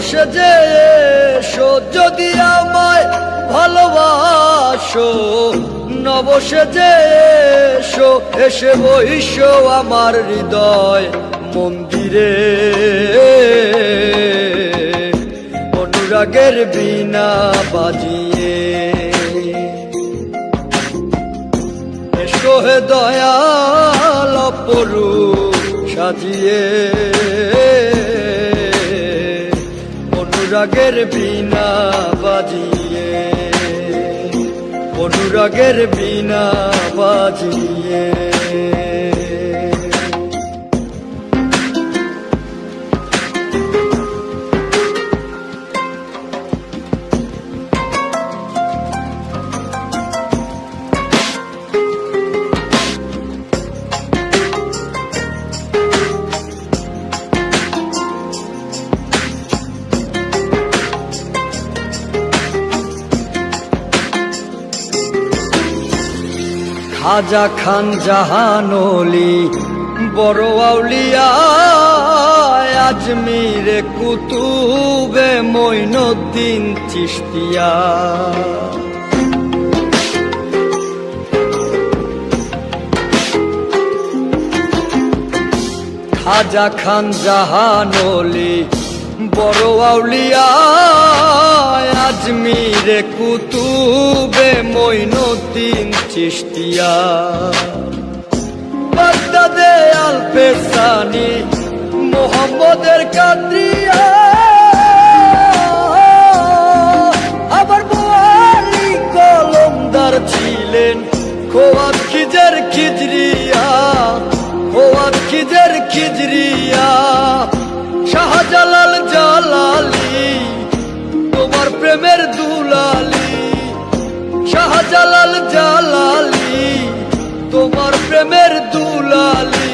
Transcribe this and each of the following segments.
সেজে এসো যদি আমায় ভালোবাসো, নব সেজে এসো, এসে বইসো আমার হৃদয় মন্দিরে। অনুরাগের বীণা বাজিয়ে এসো হে দয়াল অপরূপ সাজিয়ে। অনুরাগের বীণা বাজিয়ে, অনুরাগের বীণা বাজিয়ে। খাজা খান জাহানলি বড় আউলিয়া, আজমিরে কুতুবে মঈনুদ্দিন চিশতিয়া। খাজা খান জাহানলি বড় আউলিয়া, আজমিরে কুতুবে মঈনুদ্দিন চিশতিয়া। বাগদাদে আল-পেসানি মোহাম্মদের কাদরিয়া, আবার বোয়ালি কলমদার ছিলেন খোয়াত খিজের খিজরিয়া, খোয়াত খিজের খিজরিয়া। শাহজালাল জালালি তোমার প্রেমের দুলালি, শাহজালাল জালালি তোমার প্রেমের দুলালি।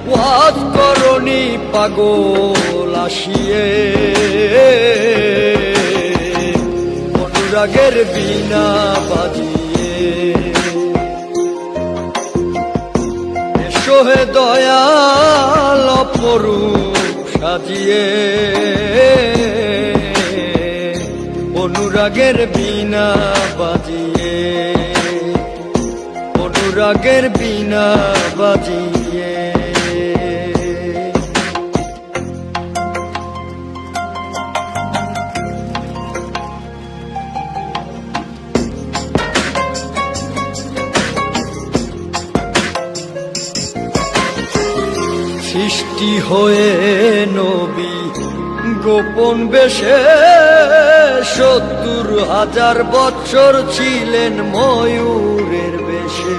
ওয়াজ করনি পাগল আসিয়ে, অনুরাগের বীণা বাজিয়ে এসো হে দয়াল অপরূপ সাজিয়ে। অনুরাগের বীণা বাজিয়ে, অনুরাগের বীণা বাজিয়ে। সৃষ্টি হয়ে নবী গোপন বেশে ৭০,০০০ বছর ছিলেন ময়ূরের বেশে।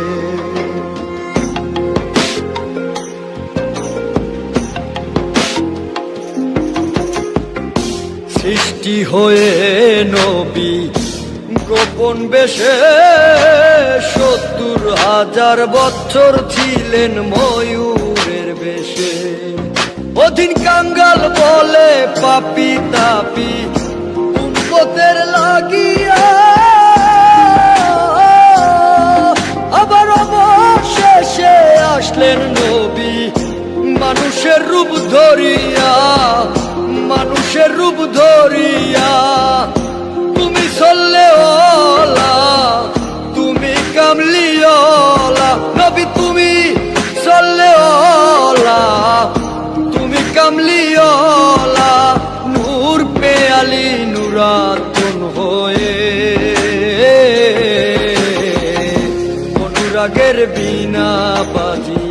সৃষ্টি হয়ে নবী গোপন বেশে ৭০,০০০ বছর ছিলেন ময়ূরের বেশে। অধীন কাঙ্গাল বলে পাপি তাপি উম্মতের লাগিয়া, আবার অবশেষে আসলেন নবী মানুষের রূপ ধরিয়া, মানুষের রূপ ধরিয়া। তুমি সল্লেওয়ালা, তুমি কামলিওয়ালা নবী, তুমি সল্লেওয়ালা, তুমি কামলিওয়ালা। নূর পেয়ালি নুরাতুন হয়ে, অনুরাগের বীণা বাজিয়ে